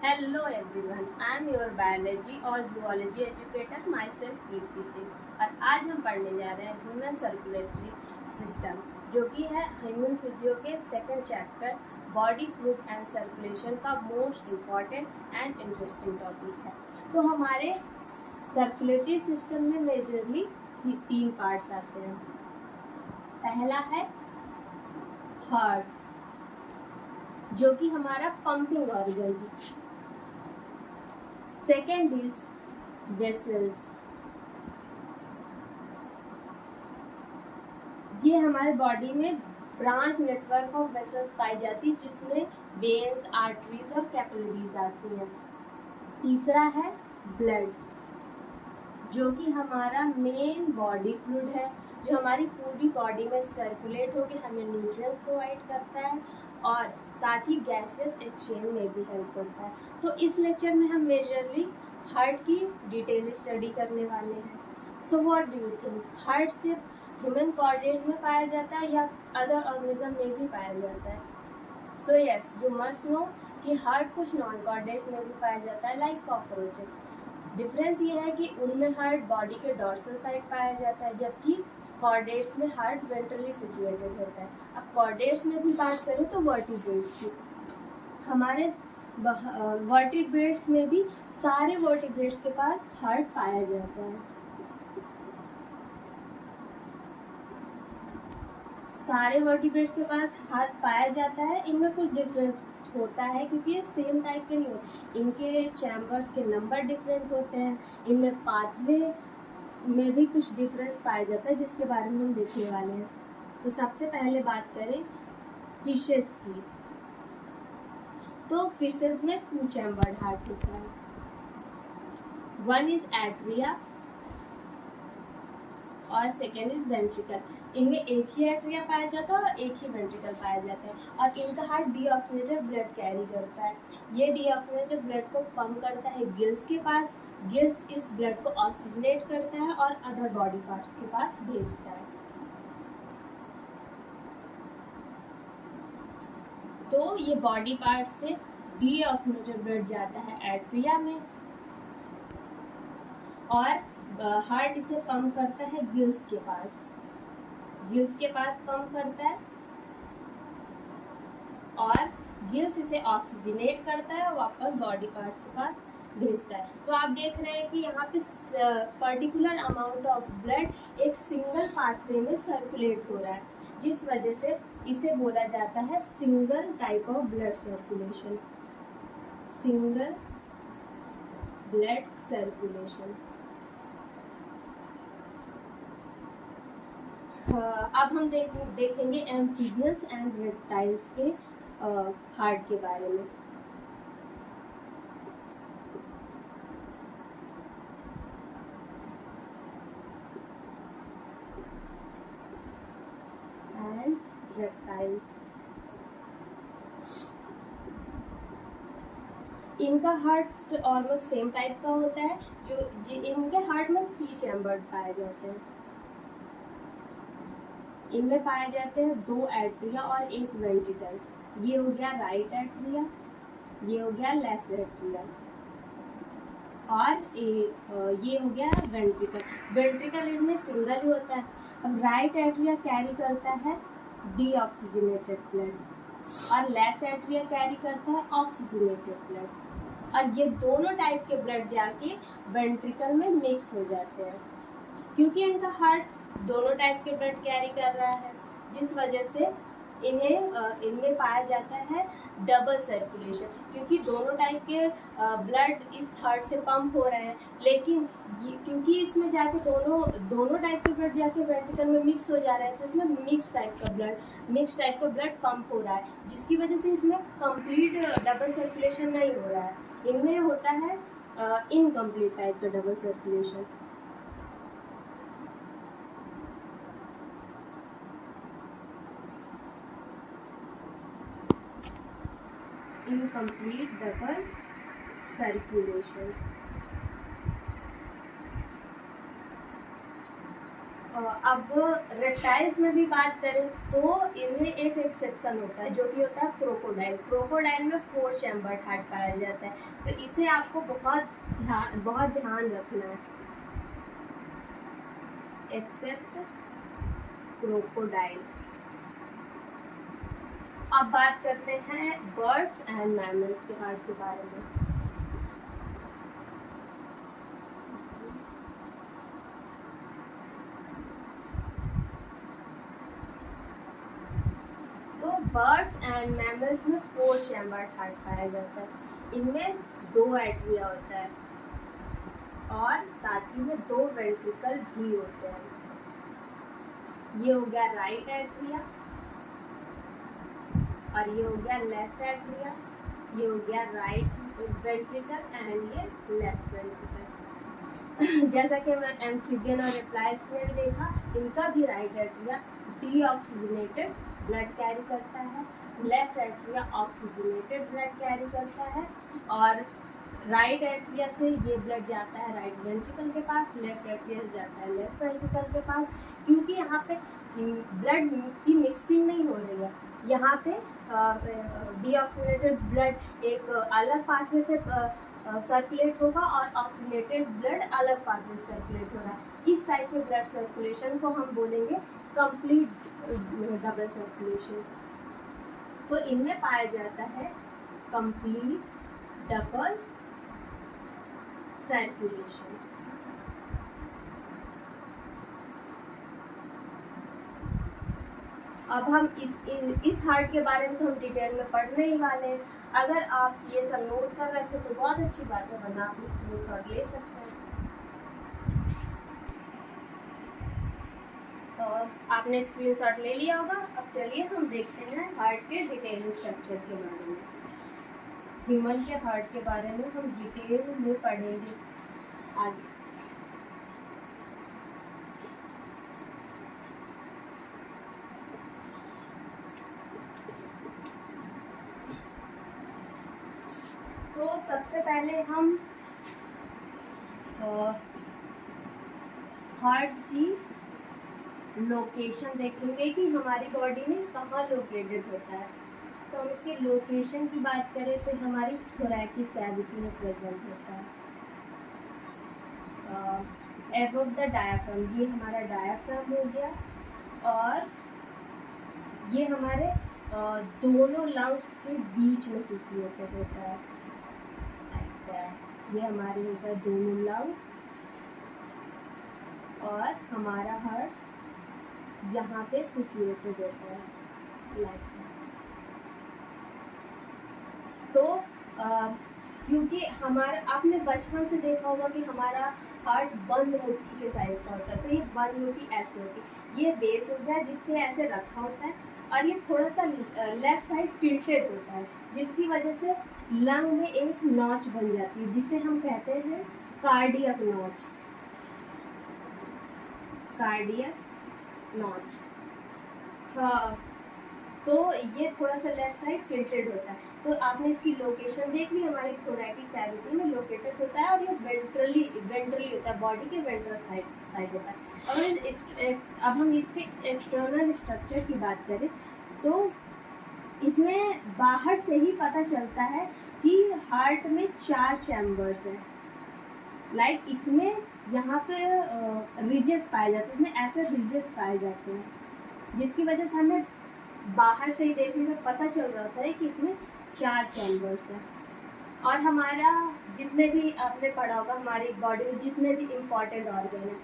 Hello everyone, I am your biology और zoology educator my self कीर्ति सिंह। और आज हम पढ़ने जा रहे हैं ह्यूमन सर्कुलेटरी सिस्टम, जो कि है ह्यूमन फिजियो के second chapter body fluid and circulation का most important and interesting topic है। तो हमारे सर्कुलेटरी सिस्टम में मेजरली 3 पार्ट्स आते हैं। पहला है हार्ट, जो कि हमारा पंपिंग ऑर्गन है। सेकेंड इज वेसल्स, ये हमारे बॉडी में ब्रांच नेटवर्क ऑफ वेसल्स पाई जाती है, जिसमें वेन्स, आर्टरीज और कैपिलरीज आती हैं। तीसरा है ब्लड, जो कि हमारा मेन बॉडी फ्लूइड है, जो हमारी पूरी बॉडी में सर्कुलेट होकर हमें न्यूट्रिएंट्स प्रोवाइड करता है और साथ ही गैसेस एक्सचेंज में भी हेल्प करता है। तो इस लेक्चर में हम मेजरली हार्ट की डिटेल स्टडी करने वाले हैं। So what do you think, heart सिर्फ ह्यूमन कॉर्डेट्स में पाया जाता है या अदर ऑर्गेनिज्म में भी पाया जाता है? So yes, you must know कि हार्ट कुछ नॉन कॉर्डेट्स में भी पाया जाता है, लाइक कॉकरोचेस। डिफरेंस ये है कि उनमें हार्ट बॉडी के डॉर्सल साइड पाया जाता है, जबकि कॉर्डेट्स में हार्ट वेंट्रली सिचुएटेड होता है। अब कॉर्डेट्स में भी बात करें तो वर्टिब्रेट्स की, हमारे वर्टिब्रेट्स में भी सारे वर्टिब्रेट्स के पास हार्ट पाया जाता है। सारे वर्टिब्रेट्स के पास हार्ट पाया जाता है। इनमें कुछ डिफरेंस होता है क्योंकि ये सेम टाइप के नहीं होते, इनके चैम्बर्स के नंबर डिफरेंट होते हैं, इनमें पाथवे में भी कुछ डिफरेंस पाया जाता है, जिसके बारे में हम देखने वाले हैं। तो सबसे पहले बात करें फिशेस की, तो फिशेस में 2 चैम्बर्ड हार्ट होता है। वन इज एट्रिया और सेकेंड इज वेंट्रिकल। इनमें एक ही एट्रिया पाया जाता है और एक ही वेंट्रिकल पाया जाता है, और इनका हार्ट डीऑक्सीनेटेड ब्लड कैरी करता है। ये डीऑक्सीनेटेड ब्लड को पंप करता है गिल्स के पास, गिल्स इस ब्लड को ऑक्सीजनेट करता है और अदर बॉडी पार्ट्स के पास भेजता है। तो ये बॉडी पार्ट से डीऑक्सीनेटेड ब्लड जाता है एट्रिया में, और हार्ट इसे पंप करता है गिल्स के पास, गिल्स के पास पंप करता है और गिल्स इसे ऑक्सीजनेट करता है और वापस बॉडी पार्ट्स के पास भेजता है। तो आप देख रहे हैं कि यहाँ पे पर्टिकुलर अमाउंट ऑफ ब्लड एक सिंगल पाथवे में सर्कुलेट हो रहा है, जिस वजह से इसे बोला जाता है single type of blood circulation, single blood circulation. अब हम देखेंगे एम्फीबियंस एंड रेप्टाइल्स के हार्ट के बारे में। एंड रेप्टाइल्स, इनका हार्ट ऑलमोस्ट सेम टाइप का होता है, जो इनके हार्ट में 3 चैम्बर्ड पाए जाते हैं। इनमें पाए जाते हैं 2 एट्रिया और 1 वेंट्रिकल। ये हो गया राइट एट्रिया, ये हो गया लेफ्ट एट्रिया, और ये हो गया वेंट्रिकल। वेंट्रिकल इनमें सिंगल ही होता है। अब राइट एट्रिया कैरी करता है डीऑक्सीजनेटेड ब्लड और लेफ्ट एट्रिया कैरी करता है ऑक्सीजनेटेड ब्लड, और ये दोनों टाइप के ब्लड जाके वेंट्रिकल में मिक्स हो जाते हैं। क्योंकि इनका हार्ट दोनों टाइप के ब्लड कैरी कर रहा है, जिस वजह से इनमें पाया जाता है डबल सर्कुलेशन, क्योंकि दोनों टाइप के ब्लड इस हार्ट से पंप हो रहे हैं, लेकिन क्योंकि इसमें जाके दोनों टाइप के ब्लड जाके वेंट्रिकल में मिक्स हो जा रहे हैं, तो इसमें मिक्स टाइप का ब्लड पंप हो रहा है, जिसकी वजह से इसमें कंप्लीट डबल सर्कुलेशन नहीं हो रहा है। इनमें होता है इनकम्प्लीट टाइप का double circulation. Incomplete double circulation. अब रेप्टाइल्स में भी बात करें तो इनमें एक एक्सेप्शन होता है जो कि होता है क्रोकोडाइल। क्रोकोडाइल में 4 चैम्बर्ड हार्ट पाया जाता है, तो इसे आपको बहुत ध्यान रखना है। Except crocodile. अब बात करते हैं बर्ड्स एंड मैमल्स के हार्ट के बारे में। बर्ड्स एंड मैमल्स में 4 चैम्बर्ड हार्ट पाया जाता है। इनमें 2 एट्रिया होता है और साथ ही में 2 वेंट्रिकल भी होते हैं। ये हो गया राइट एट्रिया और ये हो गया लेफ्ट एट्रिया। ये हो गया राइट वेंट्रिकल एंड ये लेफ्ट वेंट्रिकल। जैसा कि मैं एम्फीबियन और रेप्टाइल्स में भी देखा, इनका भी right atria deoxygenated blood carry करता है, left atria oxygenated blood carry करता है और राइट एट्रिया से ये ब्लड जाता है राइट वेंट्रिकल के पास, लेफ्ट एट्रिया से जाता है लेफ्ट वेंट्रिकल के पास। क्योंकि यहाँ पे ब्लड की मिक्सिंग नहीं हो रही है, यहाँ पे डीऑक्सीजनेटेड ब्लड एक अलग पाथवे से सर्कुलेट होगा और ऑक्सीजनेटेड ब्लड अलग पाथवे से सर्कुलेट हो रहा है। इस टाइप के ब्लड सर्कुलेशन को हम बोलेंगे कंप्लीट डबल सर्कुलेशन। तो इनमें पाया जाता है कंप्लीट डबल सर्कुलेशन। अब हम इस हार्ट के बारे में तो हम डिटेल में पढ़ने ही वाले हैं। अगर आप ये सब नोट कर रहे थे तो बहुत अच्छी बात है, वरना आप स्क्रीनशॉट ले सकते हैं। तो आपने स्क्रीनशॉट ले लिया होगा। अब चलिए हम देखते हैं हार्ट के डिटेल स्ट्रक्चर के बारे में। ह्यूमन के हार्ट के बारे में हम डिटेल में पढ़ेंगे आगे। तो सबसे पहले हम हार्ट की लोकेशन देखेंगे कि हमारी बॉडी में कहाँ लोकेटेड होता है। तो हम इसकी लोकेशन की बात करें तो हमारी थोरैकिक कैविटी में प्रेजेंट होता है। एबव द डायाफ्राम, ये हमारा डायाफ्राम हो गया और ये हमारे दोनों लंग्स के बीच में सिचुएटेड होता है। ये हमारे होता है दोनों लंग्स और हमारा हार्ट यहाँ पे सिचुएटेड होता है लाइक। तो क्योंकि हमारा आपने बचपन से देखा होगा कि हमारा हार्ट बंद मोती के साइज का होता है। तो ये बंद मोती ऐसे होती है, ये बेस होता है जिसपे ऐसे रखा होता है और ये थोड़ा सा लेफ्ट साइड टिल्टेड होता है, जिसकी वजह से लंग में एक नॉच बन जाती है जिसे हम कहते हैं कार्डियक नॉच। कार्डियक नॉच, हाँ। तो ये थोड़ा सा लेफ्ट साइड टिल्टेड होता है। तो आपने इसकी लोकेशन देख ली, हमारी थोरैकिक कैविटी में लोकेटेड होता है और ये वेंट्रली होता है, बॉडी के वेंट्रल साइड होता है। अब हम इसके एक्सटर्नल स्ट्रक्चर की बात करें तो इसमें बाहर से ही पता चलता है कि हार्ट में 4 चैम्बर्स हैं। लाइक इसमें यहाँ पे रिजेस पाए जाते हैं, इसमें ऐसे रिजेस पाए जाते हैं, जिसकी वजह से हमें बाहर से ही देखने में पता चल रहा होता है कि इसमें 4 चैम्बर्स हैं। और हमारा जितने भी आपने पढ़ा होगा, हमारी बॉडी में जितने भी इम्पॉर्टेंट ऑर्गन हैं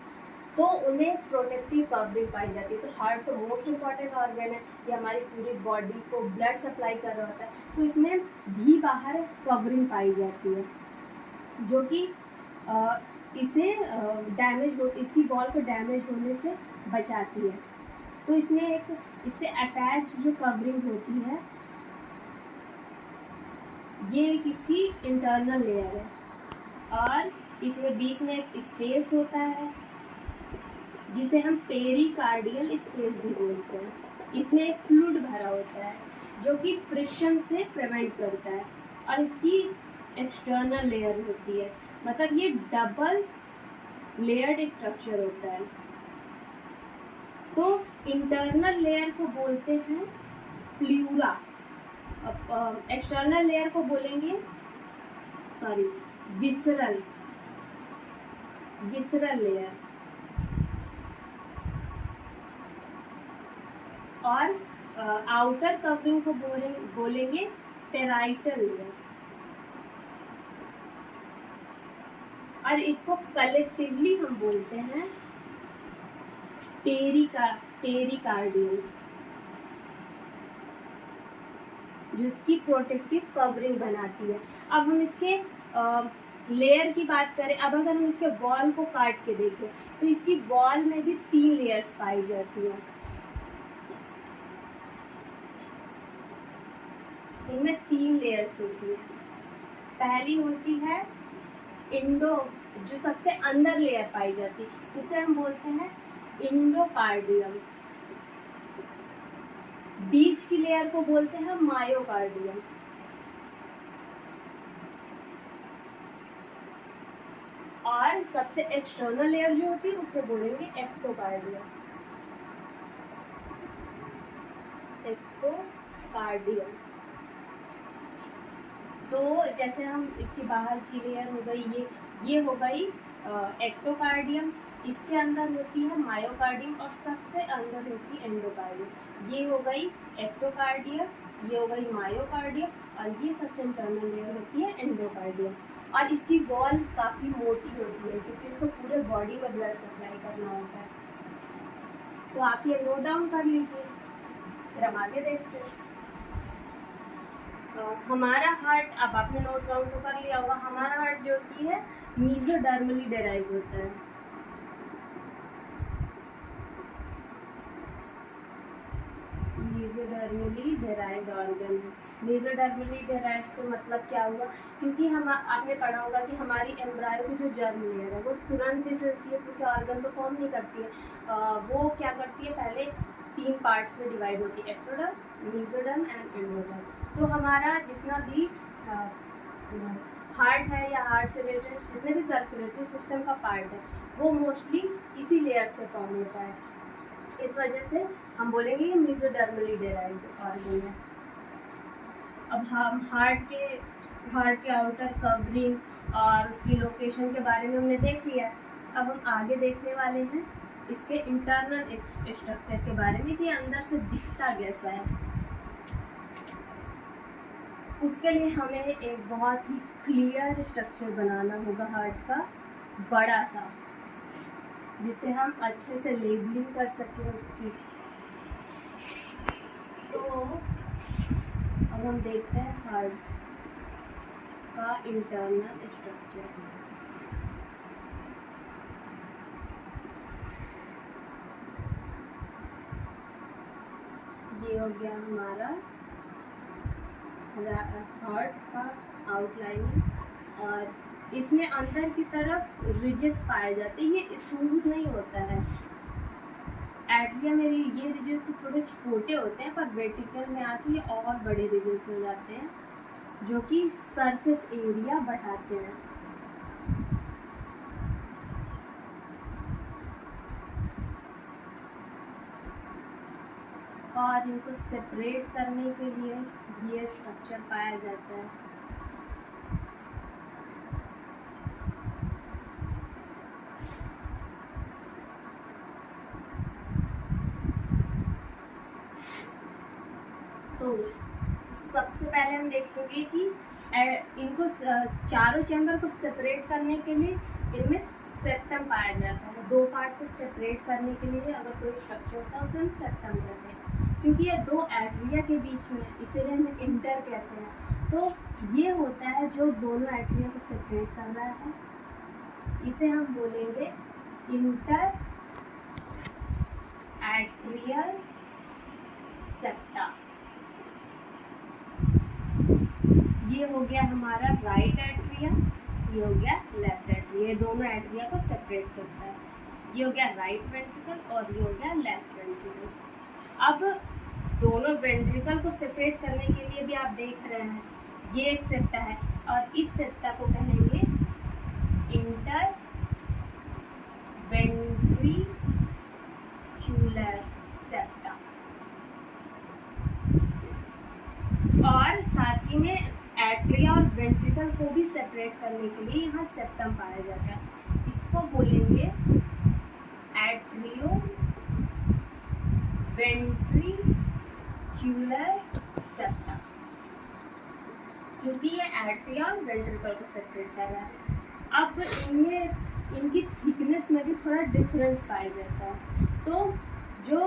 तो उन्हें प्रोटेक्टिव कवरिंग पाई जाती है। तो हार्ट तो मोस्ट इम्पॉर्टेंट ऑर्गन है, ये हमारी पूरी बॉडी को ब्लड सप्लाई कर रहा होता है, तो इसमें भी बाहर कवरिंग पाई जाती है जो कि इसे इसकी वॉल को डैमेज होने से बचाती है। तो इसमें एक इससे अटैच जो कवरिंग होती है ये एक इसकी इंटरनल लेयर है और इसमें बीच में एक स्पेस होता है जिसे हम पेरिकार्डियल स्पेस भी बोलते हैं। इसमें एक फ्लूइड भरा होता है जो कि फ्रिक्शन से प्रिवेंट करता है और इसकी एक्सटर्नल लेयर होती है, मतलब ये डबल लेयर्ड स्ट्रक्चर होता है। तो इंटरनल लेयर को बोलते हैं प्लूरा, एक्सटर्नल लेयर को बोलेंगे विसरल लेयर, और आउटर कवरिंग को बोलेंगे पेराइटल लेयर, और इसको कलेक्टिवली हम बोलते हैं पेरिकार्डियम, जिसकी प्रोटेक्टिव कवरिंग बनाती है। अब हम इसके लेयर की बात करें, अब अगर हम इसके वॉल को काट के देखें तो इसकी वॉल में भी 3 लेयर्स पाई जाती है। इनमें 3 लेयर्स होती है। पहली होती है जो सबसे अंदर लेयर पाई जाती है, उसे हम बोलते हैं इंडोकार्डियम। बीच की लेयर को बोलते हैं मायोकार्डियम। और सबसे एक्सटर्नल लेयर जो होती है उसे बोलेंगे एक्टोकार्डियम। तो जैसे हम इसकी बाहर की लेयर हो गई, ये हो गई एक्टोकार्डियम, इसके अंदर होती है मायोकार्डियम और सबसे अंदर होती है एंडोकार्डियम। ये हो गई एक्टोकार्डियम, ये हो गई मायोकार्डियम, और ये सबसे इंटरनल लेयर होती है एंडोकार्डियम। और इसकी वॉल काफ़ी मोटी होती है क्योंकि इसको पूरे बॉडी में ब्लड सप्लाई करना होता है। तो आप ये नोट डाउन कर लीजिए, फिर हम आगे देखते हैं। हमारा हार्ट, अब आपने नोट डाउन तो कर लिया होगा, हमारा हार्ट जो होती है मीजोडर्मली डेराइव होता है। मीजोडर्मली डेराइव्ड ऑर्गन है। मीजोडर्मली डेराइव्ड का मतलब क्या हुआ, क्योंकि हम आपने पढ़ा होगा कि हमारी एम्ब्रायो की जो जर्म लेयर है वो तुरंत डिफरेंशिएट होकर ऑर्गन तो फॉर्म नहीं करती है। वो क्या करती है, पहले 3 पार्ट्स में डिवाइड होती है, एक्टोडर्म, मीजोडर्म एंड एंडोडर्म। तो हमारा जितना भी हार्ट है या हार्ट से रिलेटेड जितने भी सर्कुलेटरी सिस्टम का पार्ट है वो मोस्टली इसी लेयर से फॉर्म होता है। इस वजह से हम बोलेंगे ये मीजोडर्मली डेराइव्ड ऑर्गन है। अब हम हार्ट के आउटर कवरिंग और उसकी लोकेशन के बारे में हमने देख लिया। अब हम आगे देखने वाले हैं इसके इंटरनल स्ट्रक्चर के बारे में कि अंदर से दिखता कैसा है। उसके लिए हमें एक बहुत ही क्लियर स्ट्रक्चर बनाना होगा हार्ट का, बड़ा सा, जिससे हम अच्छे से लेबलिंग कर सकें उसकी। तो अब हम देखते हैं हार्ट का इंटरनल स्ट्रक्चर। ये हो गया हमारा हार्ट का आउटलाइनिंग, और इसमें अंदर की तरफ रिजेस पाए जाते हैं। ये स्मूथ नहीं होता है। एट्रिया में ये रिजेस तो थोड़े छोटे होते हैं, पर वेंट्रिकल में आके ये और बड़े रिजेस हो जाते हैं जो कि सरफेस एरिया बढ़ाते हैं। और इनको सेपरेट करने के लिए ये स्ट्रक्चर पाया जाता है। तो सबसे पहले हम देखेंगे कि इनको चारों चैम्बर को सेपरेट करने के लिए इनमें सेप्टम पाया जाता है। 2 पार्ट को सेपरेट करने के लिए अगर कोई स्ट्रक्चर होता है उसे हम सेप्टम कहते हैं, क्योंकि ये 2 एट्रिया के बीच में, इसीलिए हम इंटर कहते हैं। तो ये होता है जो दोनों एट्रिया को सेपरेट कर रहा है, इसे हम बोलेंगे इंटर एट्रियल सेप्टा। ये हो गया हमारा राइट एट्रिया, ये हो गया लेफ्ट एट्रिया। ये दोनों एट्रिया को सेपरेट करता है। ये हो गया राइट वेंट्रिकल और ये हो गया लेफ्ट वेंट्रिकल। अब दोनों वेंट्रिकल को सेपरेट करने के लिए भी आप देख रहे हैं ये एक सेप्टा है, और इस सेप्टा को कहेंगे इंटर वेंट्रिक्यूलर वेंट्रिकल को भी सेपरेट करने के लिए यहाँ सेप्टम पाया जाता है। इसको बोलेंगे एट्रियो वेंट्रिक्यूलर सेप्टम, क्योंकि ये एट्रिया और वेंट्रिकल को सेपरेट कर रहा है। अब इनमें इनकी थिकनेस में भी थोड़ा डिफरेंस पाया जाता है। तो जो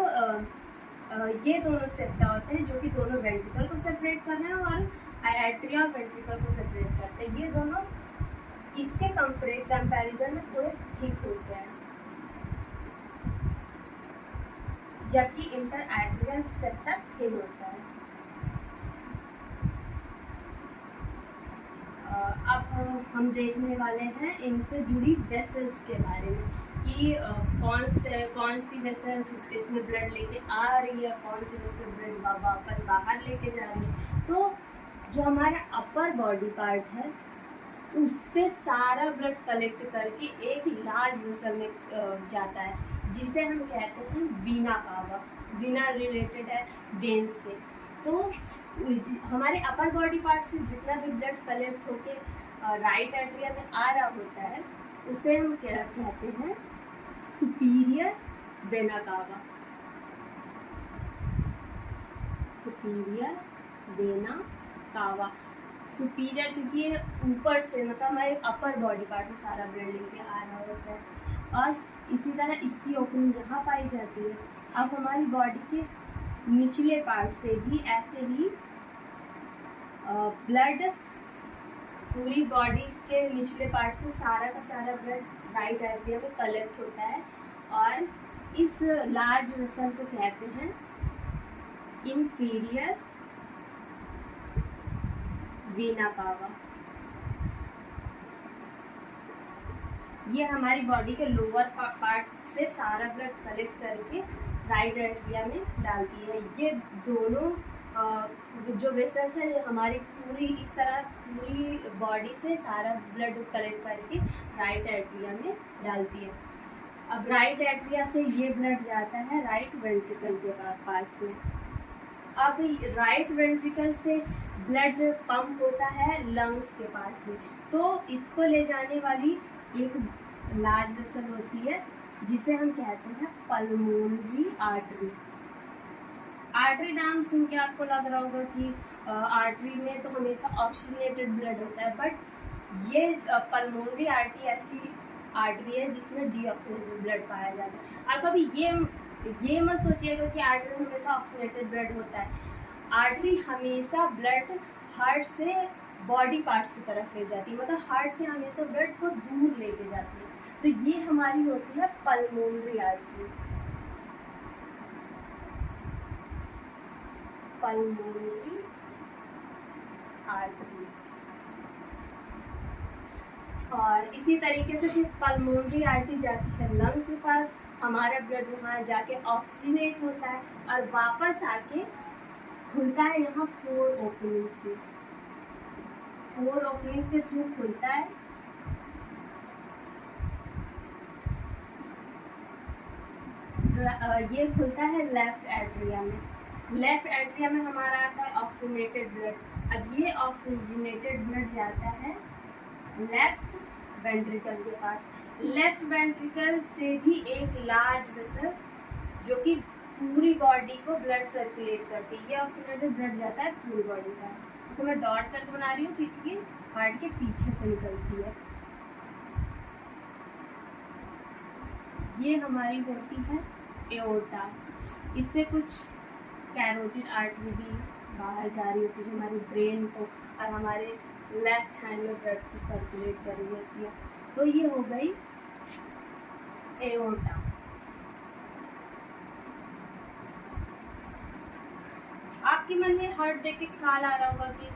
ये दोनों सेप्टा होते हैं जो कि दोनों वेंट्रिकल को सेपरेट कर रहे हैं और एट्रिया और वेंट्रिकल को सेपरेट करते हैं, ये दोनों इसके कंपैरिजन में थोड़े थिक होते हैं, जबकि इंटर एट्रियल सेप्टा थिन होता है। अब हम देखने वाले हैं इनसे जुड़ी वेसल्स के बारे में कि कौन सी वेसल्स इसमें ब्लड लेके आ रही है, कौन सी वेसल ब्लड वापस बाहर लेके जा रही है। तो जो हमारा अपर बॉडी पार्ट है उससे सारा ब्लड कलेक्ट करके एक लार्ज वेसल में जाता है, जिसे हम कहते हैं वीना कावा। वीना रिलेटेड है वेन्स से। तो हमारे अपर बॉडी पार्ट से जितना भी ब्लड कलेक्ट होके राइट एट्रिया में आ रहा होता है उसे हम क्या कहते हैं, superior vena cava. Superior vena cava, superior क्योंकि ये ऊपर से मतलब हमारे अपर बॉडी पार्ट में सारा ब्लड लेके आ रहा होता है, और इसी तरह इसकी ओपनिंग यहाँ पाई जाती है। अब हमारी बॉडी के निचले पार्ट से भी ऐसे ही ब्लड पूरी बॉडी के निचले पार्ट से सारा का सारा ब्लड राइट एट्रिया में कलेक्ट होता है, और इस लार्ज वेसल को कहते हैं इंफीरियर वेना कावा। ये हमारी बॉडी के लोअर पार्ट से सारा ब्लड कलेक्ट करके राइट एट्रिया में डालती है। ये दोनों जो वेसल्स है हमारी पूरी इस तरह पूरी बॉडी से सारा ब्लड कलेक्ट करके राइट एट्रिया में डालती है। अब राइट एट्रिया से ये ब्लड जाता है राइट वेंट्रिकल के पास में। अब राइट वेंट्रिकल से ब्लड पंप होता है लंग्स के पास में, तो इसको ले जाने वाली एक लार्ज वेसल होती है जिसे हम कहते हैं पल्मोनरी आर्टरी। आर्टरी नाम सुन के आपको लग रहा होगा कि आर्टरी में तो हमेशा ऑक्सीजनेटेड ब्लड होता है, बट ये पल्मोनरी आर्टरी ऐसी आर्टरी है जिसमें डीऑक्सीजनेटेड ब्लड पाया जाता है। और कभी ये मत सोचिएगा कि आर्टरी में हमेशा ऑक्सीजनेटेड ब्लड होता है। आर्टरी हमेशा ब्लड हार्ट से बॉडी पार्ट्स की तरफ ले जाती है, मतलब हार्ट से हमेशा ब्लड को दूर लेके जाती है। तो ये हमारी होती है पल्मोनरी आर्टरी। Pulmonary artery. और इसी तरीके से फिर पल्मोनरी आर्टरी जाती है लंग्स के पास, हमारा ब्लड वहाँ जाके ऑक्सीजनेट होता है और वापस आके खुलता है यहाँ 4 ओपनिंग से। 4 ओपनिंग से थ्रू खुलता है। ये खुलता है लेफ्ट एट्रिया में। लेफ्ट एट्रिया में हमारा आता है ऑक्सीजनेटेड ब्लड। अब ये ऑक्सीजनेटेड ब्लड जाता है लेफ्ट वेंट्रिकल के पास। लेफ्ट वेंट्रिकल से भी एक लार्ज वेसल जो कि पूरी बॉडी को ब्लड सर्कुलेट करती है। ये ऑक्सीजनेटेड ब्लड जाता है पूरी बॉडी का। इसे मैं डॉट करके बना रही हूँ क्योंकि हार्ट के पीछे से निकलती है। ये हमारी होती है एओर्टा। इससे कुछ कैरोटिड आर्टरी भी बाहर जा रही होती है जो हमारी ब्रेन को और हमारे लेफ्ट हैंड में ब्लड को सर्कुलेट कर रही होती है। तो ये हो गई एओर्टा। आपके मन में हार्ट देख के ख्याल आ रहा होगा कि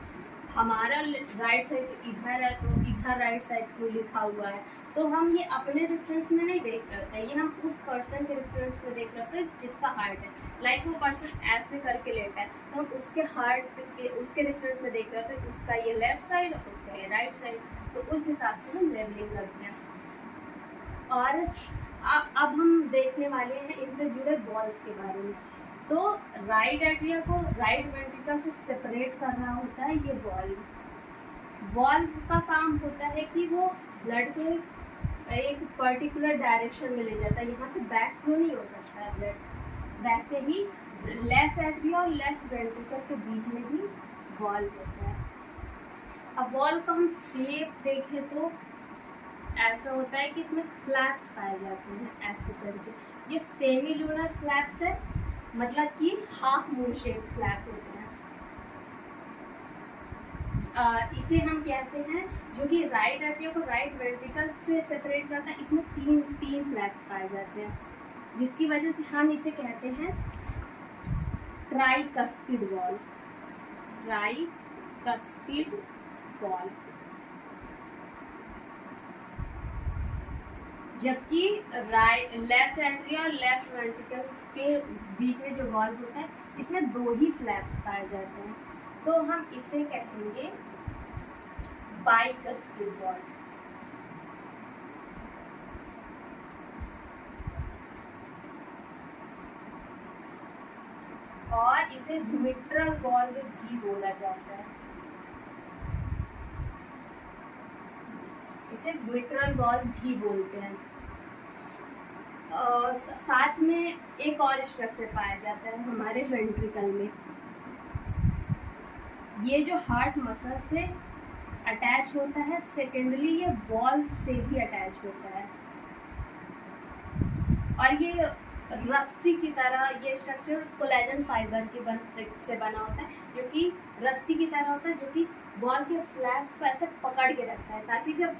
हमारा राइट साइड तो इधर है, तो इधर राइट साइड क्यों लिखा हुआ है। तो हम ये अपने रेफरेंस में नहीं देख रहे होते, ये हम उस पर्सन के रेफरेंस में देख रहे होते हैं जिसका हार्ट है। लाइक वो पर्सन ऐसे करके लेटा है तो हम उसके हार्ट के उसके रेफरेंस में देख रहे होते हैं, उसका ये लेफ्ट साइड और उसका ये राइट साइड, तो उस हिसाब से हम लेबलिंग करते हैं। और अब हम देखने वाले हैं इनसे जुड़े बॉल्स के बारे में। तो राइट एट्रिया को राइट वेंट्रिकल से सेपरेट कर रहा होता है ये बॉल। वॉल्व का काम होता है कि वो ब्लड को एक पर्टिकुलर डायरेक्शन में ले जाता है, यहाँ से बैक फ्लो नहीं हो सकता है ब्लड। वैसे ही लेफ्ट एट्रिया और लेफ्ट वेंट्रिकल के बीच में भी वॉल्व होता है। अब वॉल्व का हम शेप देखें तो ऐसा होता है कि इसमें फ्लैप्स पाए जाते हैं ऐसे करके। ये सेमी लूनर फ्लैप्स है, मतलब कि हाफ मून शेप फ्लैप होते हैं। इसे हम कहते हैं, जो कि राइट एट्रिया को राइट वेंट्रिकल से सेपरेट करता है, इसमें तीन फ्लैप्स पाए जाते हैं, जिसकी वजह से हम इसे कहते हैं ट्राइकस्पिड वॉल्व। Tricuspid valve. जबकि लेफ्ट एट्रिया और लेफ्ट वेंट्रिकल के बीच में जो वॉल्व होता है, इसमें 2 ही फ्लैप्स पाए जाते हैं, तो हम इसे कहेंगे बाइकस्पिड वॉल्व। और इसे मिट्रल वॉल्व भी बोला जाता है। इसे मिट्रल वॉल्व भी बोलते हैं। साथ में एक और स्ट्रक्चर पाया जाता है हमारे वेंट्रिकल में। ये जो हार्ट मसल से अटैच होता है, सेकेंडली ये वॉल्व से भी अटैच होता है, और ये रस्सी की तरह, ये स्ट्रक्चर कोलेजन फाइबर के से बना होता है, जो कि रस्सी की तरह होता है, जो कि वॉल्व के फ्लैप्स को ऐसे पकड़ के रखता है, ताकि जब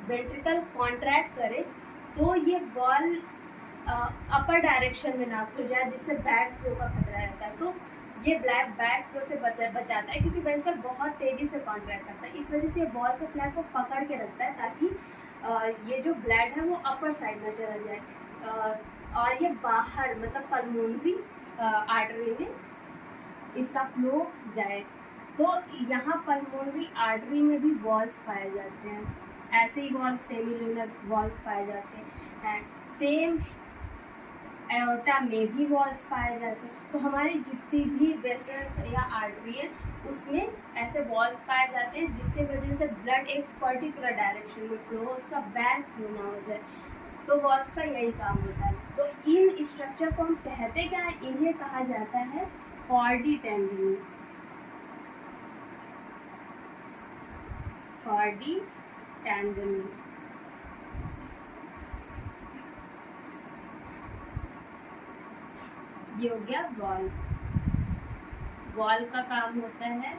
वेंट्रिकल कॉन्ट्रैक्ट करे तो ये वॉल्व अपर डायरेक्शन में ना खुल जाए, जिससे बैक फ्लो का खतरा रहता है। तो ये बैक फ्लो से बचाता है, क्योंकि वेंट्रिकल बहुत तेजी से कॉन्ट्रैक्ट करता है। इस वजह से वॉल्व के फ्लैप को पकड़ के रखता है, ताकि ये जो ब्लड है वो अपर साइड में चला जाए, और ये बाहर मतलब पल्मोनरी आर्टरी में इसका फ्लो जाए। तो यहाँ पल्मोनरी आर्टरी में भी वॉल्व्स पाए जाते हैं, ऐसे ही वॉल्व सेमीलुनर वॉल्व पाए जाते हैं। सेम एओर्टा में भी वॉल्व्स पाए जाते हैं। तो हमारी जितनी भी वेसल्स या आर्टरी है, उसमें ऐसे वॉल्व्स पाए जाते हैं, जिससे वजह से ब्लड एक पर्टिकुलर डायरेक्शन में फ्लो हो, उसका बैक फ्लो ना हो जाए। तो वॉल्व्स का यही काम होता है। तो इन स्ट्रक्चर को हम कहते क्या है? इन्हें कहा जाता है कॉर्डी टेंडनी। कॉर्डी टेंडनी। ये हो गया वॉल्व। वॉल्व का काम होता है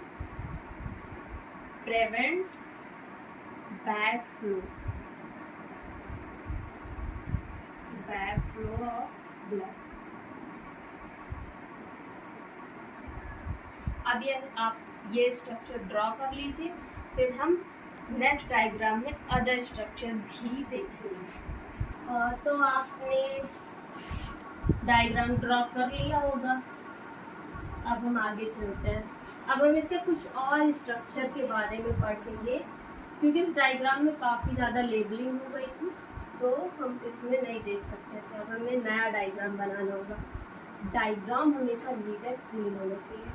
prevent back flow of blood. अब आप ये स्ट्रक्चर ड्रॉ कर लीजिए, फिर हम नेक्स्ट डायग्राम में अदर स्ट्रक्चर भी देखेंगे। तो आपने डायग्राम ड्रॉ कर लिया होगा। अब हम आगे चलते हैं। अब हम इसके कुछ और स्ट्रक्चर के बारे में पढ़ेंगे, क्योंकि इस डायग्राम में काफ़ी ज़्यादा लेबलिंग हो गई थी, तो हम इसमें नहीं देख सकते थे। अब हमें नया डायग्राम बनाना होगा। डायग्राम हमेशा नीट एंड क्लीन होना चाहिए।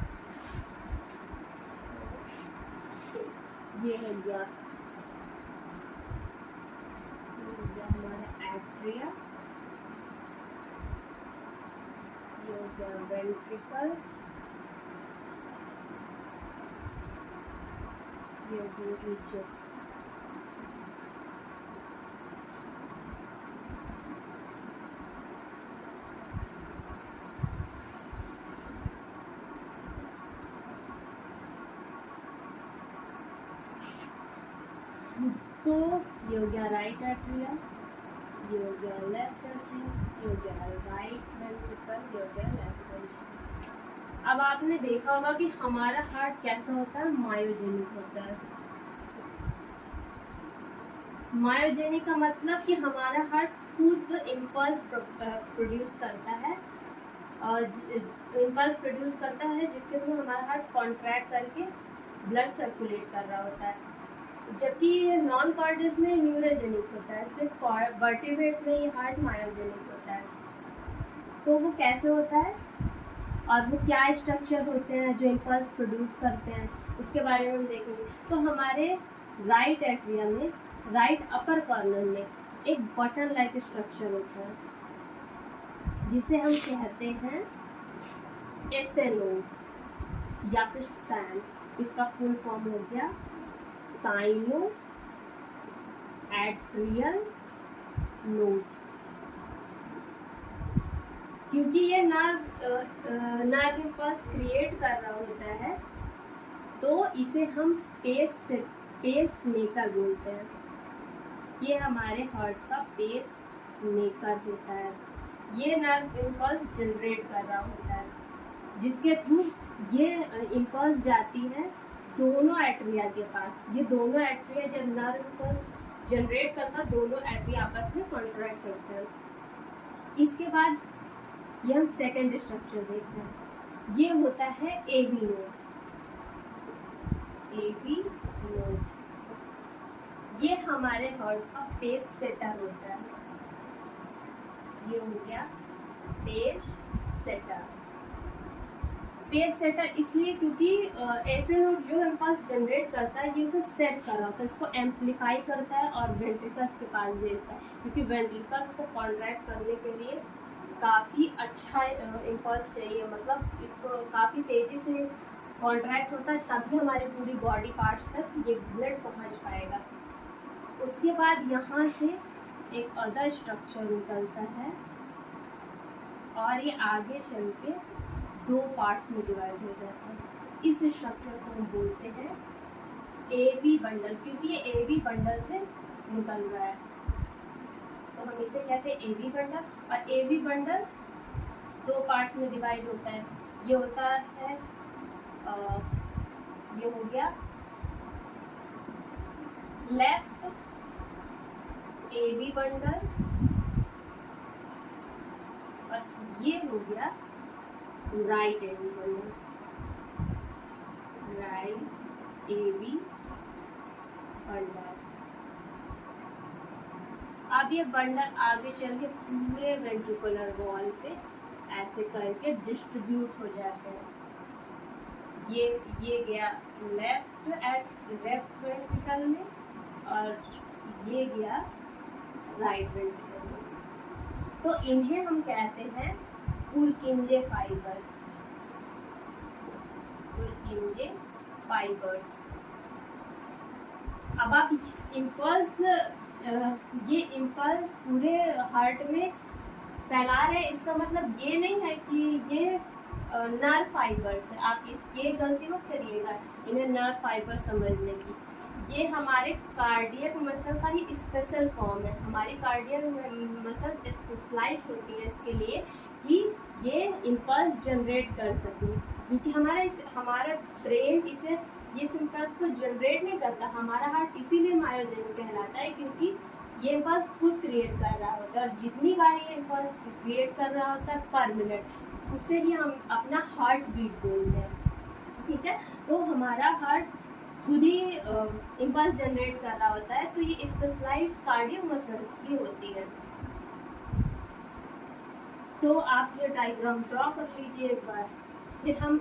ये हो गया हमारा एट्रिया, ये हो गया वेंट्रिकल, ये हो गया रीचेस। तो ये हो गया राइट एट्रिया, ये हो गया लेफ्ट एट्रिया, ये हो गया राइट वेंट्रिकल, ये हो गया लेफ्ट वेंट्रिकल। अब आपने देखा होगा कि हमारा हार्ट कैसा होता है? मायोजेनिक होता है। मायोजेनिक का मतलब कि हमारा हार्ट खुद इम्पल्स प्रोड्यूस करता है, जिसके थ्रू हमारा हार्ट कॉन्ट्रैक्ट करके ब्लड सर्कुलेट कर रहा होता है। जबकि नॉन कार्डियस में न्यूरोजेनिक होता है, सिर्फ वर्टिब्रेट्स में ये हार्ट मायोजेनिक होता है। तो वो कैसे होता है और वो क्या स्ट्रक्चर होते हैं जो इम्पल्स प्रोड्यूस करते हैं? उसके बारे में हम देखेंगे। तो हमारे राइट एट्रियम में, राइट अपर कॉर्नर में एक बटन लाइक स्ट्रक्चर होता है जिसे हम कहते हैं एसेनोड या फिर सैन। इसका फुल फॉर्म हो गया साइनो एट्रियल नोड। क्योंकि ये नर्व इम्पल्स क्रिएट कर रहा होता है तो इसे हम पेस मेकर बोलते हैं। ये हमारे हार्ट का पेस मेकर होता है। ये नर्व इम्पल्स जनरेट कर रहा होता है जिसके थ्रू ये इम्पल्स जाती है दोनों एट्रिया के पास। ये दोनों एट्रिया जब नर्व इम्पल्स जनरेट करता है दोनों एट्रिया आपस में कॉन्ट्रैक्ट करते हैं। इसके बाद ये हम सेकेंड स्ट्रक्चर देखते हैं। ये होता है एवी नोड। एवी नोड ये हमारे हार्ट का पेस सेटर होता है। ये हो गया पेस सेटर। पेस सेटर इसलिए क्योंकि ऐसे नोड जो इम्पल्स जनरेट करता है ये उसे सेट कर रहा होता है, इसको एम्पलीफाई करता है और वेंट्रिकल्स के पास भेजता है। क्योंकि वेंट्रिकल्स को कॉन्ट्रैक्ट करने के लिए काफ़ी अच्छा इम्पल्स चाहिए, मतलब इसको काफ़ी तेज़ी से कॉन्ट्रैक्ट होता है तभी हमारे पूरी बॉडी पार्ट्स तक ये ब्लड पहुंच पाएगा। उसके बाद यहाँ से एक अदर स्ट्रक्चर निकलता है और ये आगे चल के दो पार्ट्स में डिवाइड हो जाता है। इस स्ट्रक्चर को हम बोलते हैं एवी बंडल, क्योंकि ये एवी बंडल से निकल रहा है तो हम इसे कहते हैं एवी बंडल। और एवी बंडल दो पार्ट्स में डिवाइड होता है। ये होता है ये हो गया लेफ्ट एवी बंडल और ये हो गया right AV bundle. Right AV bundle. अब ये बंडल आगे चल के पूरे वेंट्रिकुलर वॉल पे ऐसे करके डिस्ट्रीब्यूट हो जाते हैं। ये गया लेफ्ट वेंट्रिकल में और ये गया राइट वेंट्रिकल में। तो इन्हें हम कहते हैं पुरकिंजे फाइबर। पुरकिंजे फाइबर्स। अब आप इम्पल्स ये इम्पल्स पूरे हार्ट में फैला रहे हैं, इसका मतलब ये नहीं है कि ये नर्व फाइबर्स है। आप ये गलती मत करिएगा इन्हें नर्व फाइबर समझने की। ये हमारे कार्डियक मसल का ही स्पेशल फॉर्म है। हमारी कार्डियक मसल स्पेशलाइज होती है इसके लिए कि ये इम्पल्स जनरेट कर सके, क्योंकि हमारा ब्रेन ये इम्पल्स को जनरेट नहीं करता। हमारा हार्ट इसीलिए मायोजेनिक कहलाता है क्योंकि ये इम्पल्स खुद क्रिएट कर रहा होता है और जितनी बार ये इम्पल्स क्रिएट कर रहा होता है पर मिनट उससे ही हम अपना हार्ट बीट बोलते हैं। ठीक है, तो हमारा हार्ट खुद ही इम्पल्स जनरेट कर रहा होता है तो ये स्पेशलाइज्ड कार्डियक मसल्स की होती है। तो आप ये डायग्राम ड्रॉ कर लीजिए एक बार, फिर हम